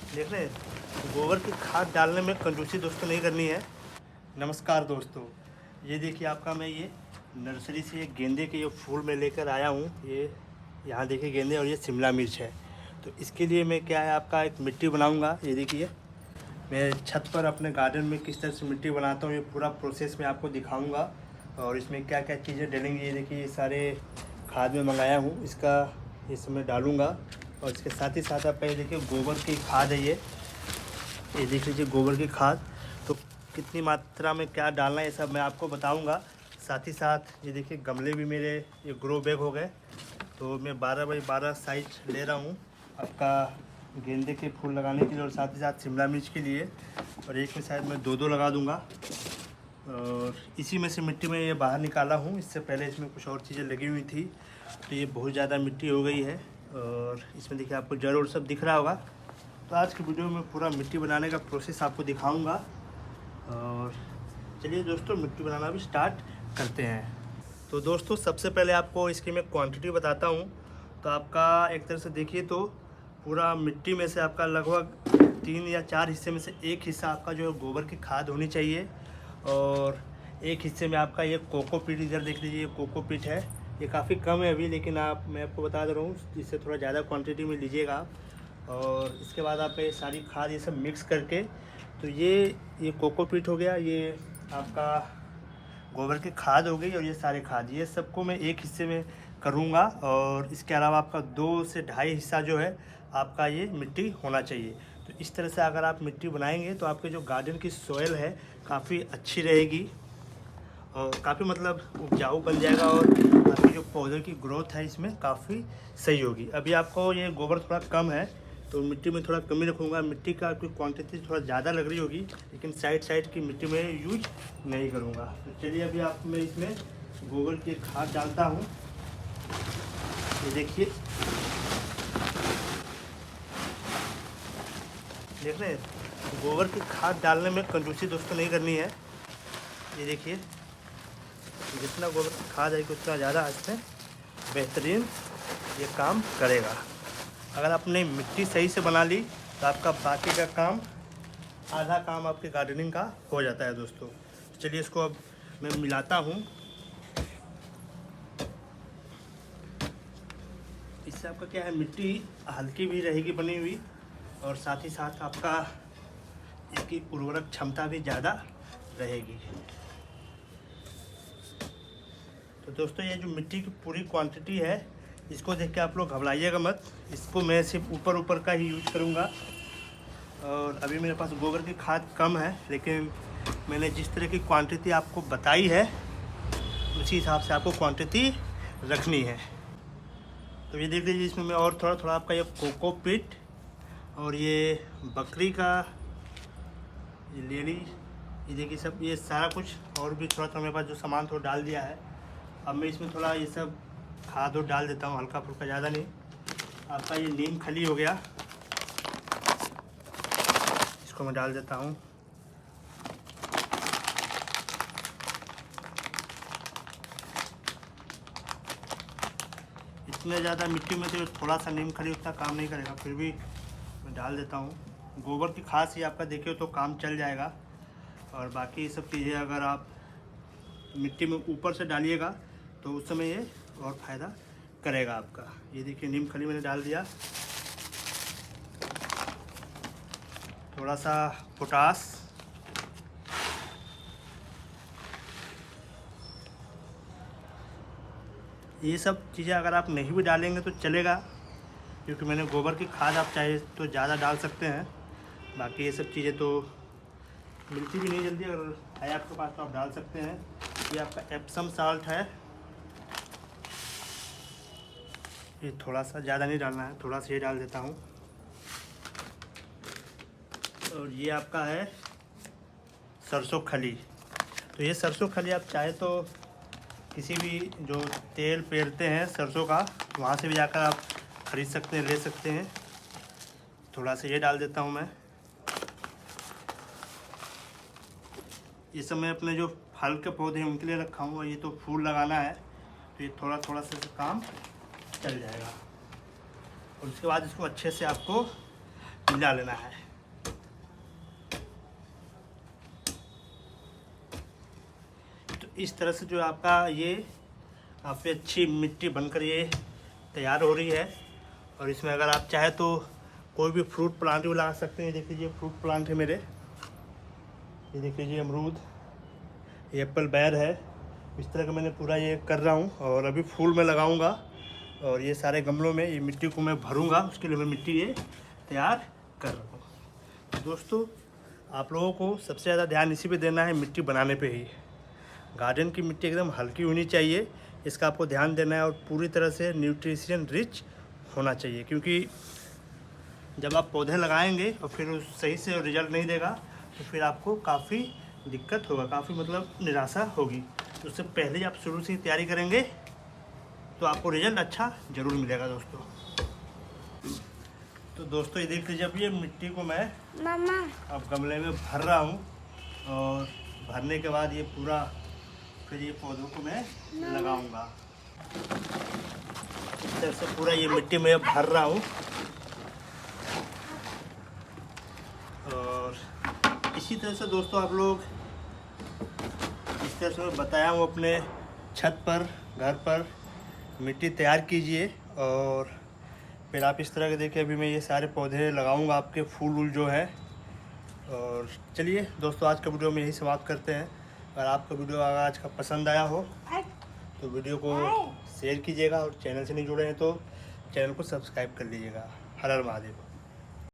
देख रहे हैं, गोबर की खाद डालने में कंजूसी दोस्तों नहीं करनी है। नमस्कार दोस्तों, ये देखिए आपका मैं ये नर्सरी से एक गेंदे के ये फूल में लेकर आया हूँ। ये यहाँ देखिए गेंदे और ये शिमला मिर्च है। तो इसके लिए मैं क्या है आपका एक मिट्टी बनाऊँगा। ये देखिए मैं छत पर अपने गार्डन में किस तरह से मिट्टी बनाता हूँ, ये पूरा प्रोसेस मैं आपको दिखाऊँगा। और इसमें क्या क्या चीज़ें डलेंगी ये देखिए, ये सारे खाद में मंगाया हूँ, इसका ये सब मैं डालूँगा। और इसके साथ ही साथ आपका ये देखिए गोबर की खाद है। ये देख लीजिए गोबर की खाद। तो कितनी मात्रा में क्या डालना है ये सब मैं आपको बताऊंगा। साथ ही साथ ये देखिए गमले भी मेरे ये ग्रो बैग हो गए। तो मैं 12 बाई 12 साइज ले रहा हूँ आपका गेंदे के फूल लगाने के लिए, और साथ ही साथ शिमला मिर्च के लिए। और एक में शायद मैं दो लगा दूँगा। और इसी में से मिट्टी में ये बाहर निकाला हूँ। इससे पहले इसमें कुछ और चीज़ें लगी हुई थी, तो ये बहुत ज़्यादा मिट्टी हो गई है। और इसमें देखिए आपको जड़ और सब दिख रहा होगा। तो आज की वीडियो में पूरा मिट्टी बनाने का प्रोसेस आपको दिखाऊंगा। और चलिए दोस्तों मिट्टी बनाना भी स्टार्ट करते हैं। तो दोस्तों सबसे पहले आपको इसकी मैं क्वांटिटी बताता हूँ। तो आपका एक तरह से देखिए तो पूरा मिट्टी में से आपका लगभग 3 या 4 हिस्से में से एक हिस्सा आपका जो है गोबर की खाद होनी चाहिए। और एक हिस्से में आपका ये कोकोपीट, इधर देख लीजिए ये कोकोपीट है। ये काफ़ी कम है अभी, लेकिन मैं आपको बता दे रहा हूँ इससे थोड़ा ज़्यादा क्वांटिटी में लीजिएगा आप। और इसके बाद आप ये सारी खाद ये सब मिक्स करके, तो ये कोकोपीट हो गया, ये आपका गोबर की खाद हो गई, और ये सारे खाद ये सबको मैं एक हिस्से में करूँगा। और इसके अलावा आपका 2 से ढाई हिस्सा जो है आपका ये मिट्टी होना चाहिए। तो इस तरह से अगर आप मिट्टी बनाएंगे तो आपके जो गार्डन की सॉइल है काफ़ी अच्छी रहेगी और काफ़ी मतलब उपजाऊ बन जाएगा, और आपकी जो पौधे की ग्रोथ है इसमें काफ़ी सही होगी। अभी आपको ये गोबर थोड़ा कम है तो मिट्टी में थोड़ा कमी रखूँगा। मिट्टी का आपकी क्वांटिटी थोड़ा ज़्यादा लग रही होगी, लेकिन साइड की मिट्टी में यूज नहीं करूँगा। तो चलिए अभी आप मैं इसमें गोबर की खाद डालता हूँ। ये देखिए, देख रहे हैं, गोबर की खाद डालने में कंजूसी दोस्तों नहीं करनी है। ये देखिए जितना गोबर की खाद आएगी उतना ज़्यादा इसमें बेहतरीन ये काम करेगा। अगर आपने मिट्टी सही से बना ली तो आपका बाकी का काम, आधा काम आपके गार्डनिंग का हो जाता है दोस्तों। चलिए इसको अब मैं मिलाता हूँ। इससे आपका क्या है, मिट्टी हल्की भी रहेगी बनी हुई, और साथ ही साथ आपका इसकी उर्वरक क्षमता भी ज़्यादा रहेगी। तो दोस्तों ये जो मिट्टी की पूरी क्वांटिटी है इसको देख के आप लोग घबराइएगा मत। इसको मैं सिर्फ ऊपर का ही यूज करूँगा। और अभी मेरे पास गोबर की खाद कम है, लेकिन मैंने जिस तरह की क्वांटिटी आपको बताई है उसी हिसाब से आपको क्वांटिटी रखनी है। तो ये देख लीजिए इसमें मैं और थोड़ा आपका ये कोकोपीट और ये बकरी का ये लेडी, ये देखिए सब ये सारा कुछ और भी थोड़ा मेरे पास जो सामान थोड़ा डाल दिया है। अब मैं इसमें थोड़ा ये सब खाद और डाल देता हूँ, हल्का फुल्का, ज़्यादा नहीं। आपका ये नीम खली हो गया, इसको मैं डाल देता हूँ। इतने ज़्यादा मिट्टी में तो थोड़ा सा नीम खली उतना काम नहीं करेगा, फिर भी मैं डाल देता हूँ। गोबर की खाद से आपका देखिए तो काम चल जाएगा। और बाकी ये सब चीज़ें अगर आप मिट्टी में ऊपर से डालिएगा तो उस समय ये और फ़ायदा करेगा आपका। ये देखिए नीम खली मैंने डाल दिया, थोड़ा सा पोटास, ये सब चीज़ें अगर आप नहीं भी डालेंगे तो चलेगा, क्योंकि मैंने गोबर की खाद आप चाहे तो ज़्यादा डाल सकते हैं। बाकी ये सब चीज़ें तो मिलती भी नहीं जल्दी, अगर है आपके पास तो आप डाल सकते हैं। ये आपका एप्सम साल्ट है, ये थोड़ा सा, ज़्यादा नहीं डालना है, थोड़ा सा ये डाल देता हूँ। और ये आपका है सरसों खली। तो ये सरसों खली आप चाहे तो किसी भी जो तेल पेरते हैं सरसों का, वहाँ से भी जाकर आप खरीद सकते हैं, ले सकते हैं। थोड़ा सा ये डाल देता हूँ मैं। ये सब मैं अपने जो फल के पौधे हैं उनके लिए रखा हूँ, और ये तो फूल लगाना है, तो ये थोड़ा सा काम चल जाएगा। और उसके बाद इसको अच्छे से आपको मिला लेना है। तो इस तरह से जो आपका ये आपकी अच्छी मिट्टी बनकर ये तैयार हो रही है। और इसमें अगर आप चाहे तो कोई भी फ्रूट प्लांट भी लगा सकते हैं। देख लीजिए फ्रूट प्लांट है मेरे, ये देख लीजिए अमरूद, ये एप्पल बैर है। इस तरह का मैंने पूरा ये कर रहा हूँ और अभी फूल में लगाऊंगा। और ये सारे गमलों में ये मिट्टी को मैं भरूंगा, उसके लिए मैं मिट्टी ये तैयार कर रहा हूँ। तो दोस्तों आप लोगों को सबसे ज़्यादा ध्यान इसी पे देना है, मिट्टी बनाने पे ही। गार्डन की मिट्टी एकदम हल्की होनी चाहिए, इसका आपको ध्यान देना है। और पूरी तरह से न्यूट्रिशन रिच होना चाहिए, क्योंकि जब आप पौधे लगाएंगे और फिर उस सही से रिजल्ट नहीं देगा तो फिर आपको काफ़ी दिक्कत होगा, काफ़ी मतलब निराशा होगी। तो उससे पहले आप शुरू से ही तैयारी करेंगे तो आपको रिजल्ट अच्छा ज़रूर मिलेगा दोस्तों। तो दोस्तों ये देख लीजिए, अब ये मिट्टी को मैं अब गमले में भर रहा हूँ। और भरने के बाद ये पूरा फिर ये पौधों को मैं लगाऊंगा। इस तरह से पूरा ये मिट्टी में भर रहा हूँ। और इसी तरह से दोस्तों आप लोग इस तरह से मैं बताया हूँ अपने छत पर, घर पर मिट्टी तैयार कीजिए। और फिर आप इस तरह के देखिए, अभी मैं ये सारे पौधे लगाऊंगा आपके फूल जो है। और चलिए दोस्तों आज का वीडियो में यही समाप्त करते हैं। अगर आपका वीडियो आज का पसंद आया हो तो वीडियो को शेयर कीजिएगा, और चैनल से नहीं जुड़े हैं तो चैनल को सब्सक्राइब कर लीजिएगा। हर हर महादेव।